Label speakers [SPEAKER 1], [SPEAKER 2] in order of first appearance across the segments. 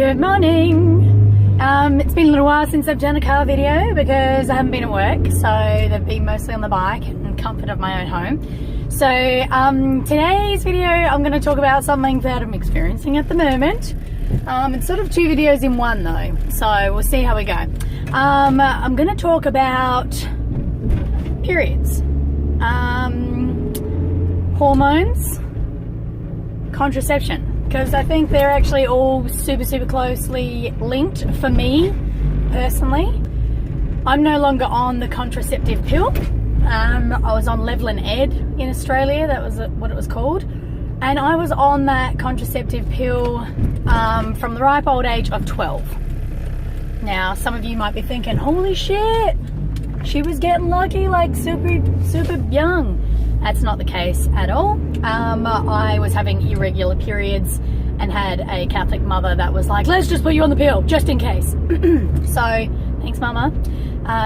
[SPEAKER 1] Good morning. It's been a little while since I've done a car video because I haven't been at work, so they've been mostly on the bike and comfort of my own home. So today's video I'm going to talk about something that I'm experiencing at the moment. It's sort of two videos in one though, so we'll see how we go. I'm going to talk about periods, hormones, contraception, because I think they're actually all super closely linked for me personally. I'm no longer on the contraceptive pill. I was on Level and Ed in Australia, that was what it was called, and I was on that contraceptive pill from the ripe old age of 12. Now some of you might be thinking, holy shit, she was getting lucky, like super young. That's not the case at all. I was having irregular periods and had a Catholic mother that was like, let's just put you on the pill just in case. So thanks mama.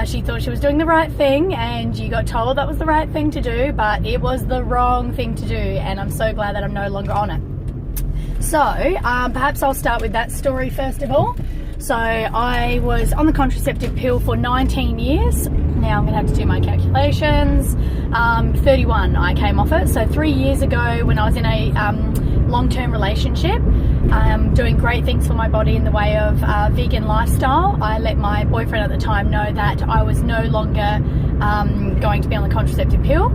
[SPEAKER 1] She thought she was doing the right thing, and you got told that was the right thing to do, but it was the wrong thing to do, and I'm so glad that I'm no longer on it. So perhaps I'll start with that story first of all. So I was on the contraceptive pill for 19 years. Now I'm going to have to do my calculations. 31 I came off it. So 3 years ago, when I was in a long-term relationship, doing great things for my body in the way of vegan lifestyle, I let my boyfriend at the time know that I was no longer going to be on the contraceptive pill.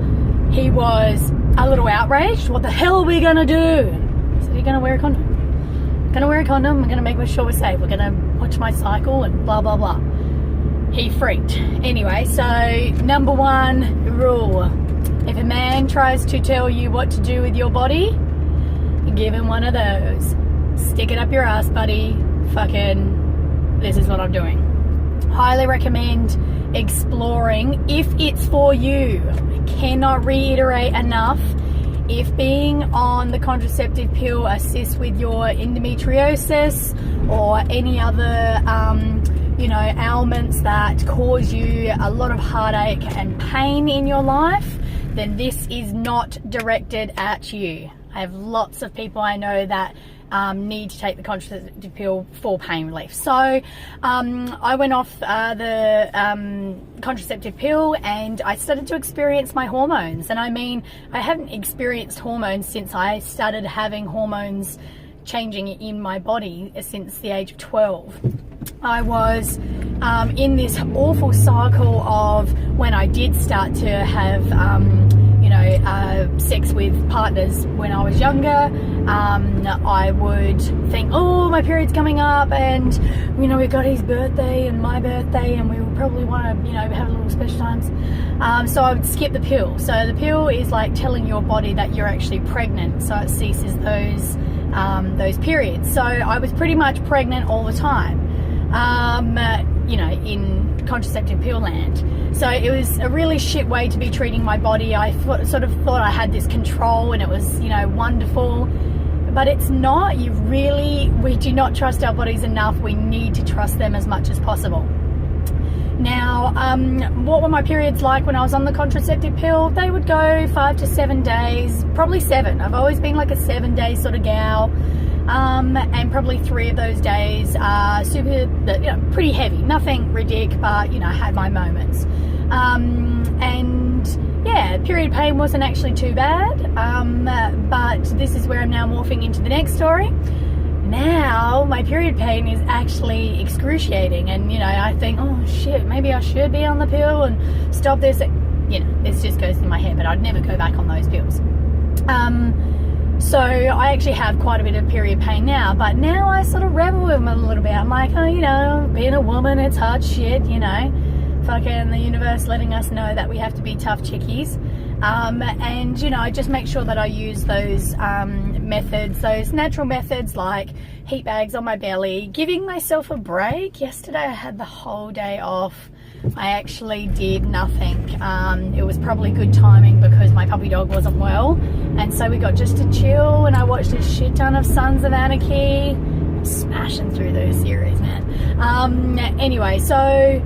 [SPEAKER 1] He was a little outraged. What the hell are we going to do? I said, you're going to wear a condom. Gonna wear a condom, I'm gonna make sure we're safe, we're gonna watch my cycle and blah blah blah. He freaked. Anyway, so number one rule: if a man tries to tell you what to do with your body, give him one of those. Stick it up your ass, buddy. Fucking, this is what I'm doing. Highly recommend exploring if it's for you. I cannot reiterate enough. If being on the contraceptive pill assists with your endometriosis or any other, ailments that cause you a lot of heartache and pain in your life, then this is not directed at you. I have lots of people I know that need to take the contraceptive pill for pain relief. So I went off the contraceptive pill and I started to experience my hormones. And I mean, I haven't experienced hormones since I started having hormones changing in my body since the age of 12. I was in this awful cycle of when I did start to have sex with partners when I was younger. I would think, oh, my period's coming up, and we've got his birthday and my birthday, and we would probably want to have a little special times. So I would skip the pill. So the pill is like telling your body that you're actually pregnant, so it ceases those periods. So I was pretty much pregnant all the time, in contraceptive pill land. So it was a really shit way to be treating my body. I sort of thought I had this control and it was, wonderful, but it's not. We do not trust our bodies enough. We need to trust them as much as possible. Now, what were my periods like when I was on the contraceptive pill? They would go 5 to 7 days, probably 7. I've always been like a 7-day sort of gal. And probably 3 of those days are pretty heavy, nothing ridiculous, but I had my moments. And yeah, period pain wasn't actually too bad, but this is where I'm now morphing into the next story. Now my period pain is actually excruciating, and I think, oh shit, maybe I should be on the pill and stop this. This just goes in my head, but I'd never go back on those pills. So I actually have quite a bit of period pain now, but now I sort of rebel with them a little bit. I'm like, oh, being a woman, it's hard shit, fucking the universe letting us know that we have to be tough chickies. And I just make sure that I use those methods, those natural methods like heat bags on my belly, giving myself a break. Yesterday I had the whole day off. I actually did nothing. It was probably good timing because my puppy dog wasn't well, and so we got just to chill, and I watched a shit ton of Sons of Anarchy. I'm smashing through those series, man. Anyway, so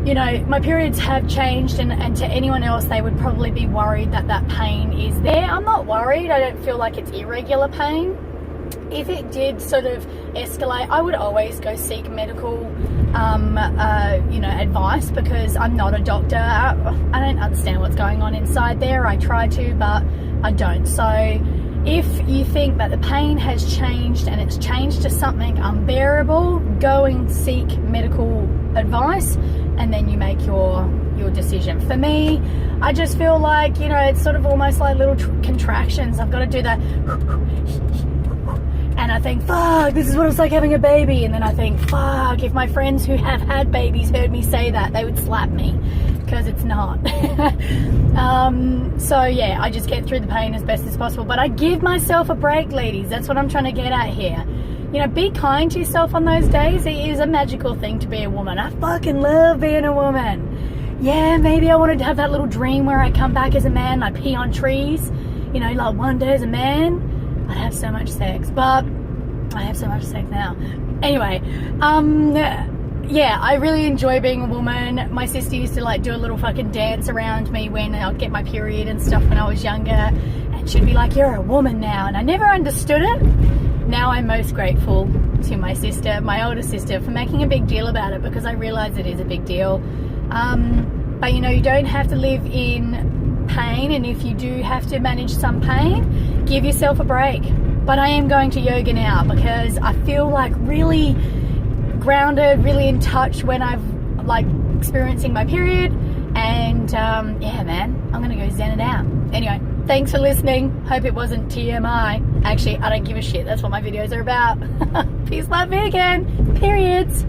[SPEAKER 1] my periods have changed, and to anyone else, they would probably be worried that pain is there. I'm not worried. I don't feel like it's irregular pain. if it did sort of escalate, I would always go seek medical advice, because I'm not a doctor. I don't understand what's going on inside there. I try to, but I don't. So if you think that the pain has changed and it's changed to something unbearable, go and seek medical advice, and then you make your decision. For me, I just feel like, it's sort of almost like little contractions. I've got to do that, and I think, fuck, this is what it's like having a baby. And then I think, fuck, if my friends who have had babies heard me say that, they would slap me, because it's not. So yeah, I just get through the pain as best as possible, but I give myself a break, ladies. That's what I'm trying to get at here. Be kind to yourself on those days. It is a magical thing to be a woman. I fucking love being a woman. Yeah, maybe I wanted to have that little dream where I come back as a man and I pee on trees, like one day as a man. I'd have so much sex, but I have so much sex now. Anyway, yeah, I really enjoy being a woman. My sister used to do a little fucking dance around me when I'd get my period and stuff when I was younger, and she'd be like, you're a woman now, and I never understood it. Now I'm most grateful to my sister, my older sister, for making a big deal about it, because I realise it is a big deal. But you don't have to live in pain, and if you do have to manage some pain, give yourself a break. But I am going to yoga now, because I feel really grounded, really in touch when I'm experiencing my period, and yeah, man, I'm gonna go zen it out. Anyway, thanks for listening. Hope it wasn't TMI. Actually, I don't give a shit. That's what my videos are about. Peace, love, vegan. Periods.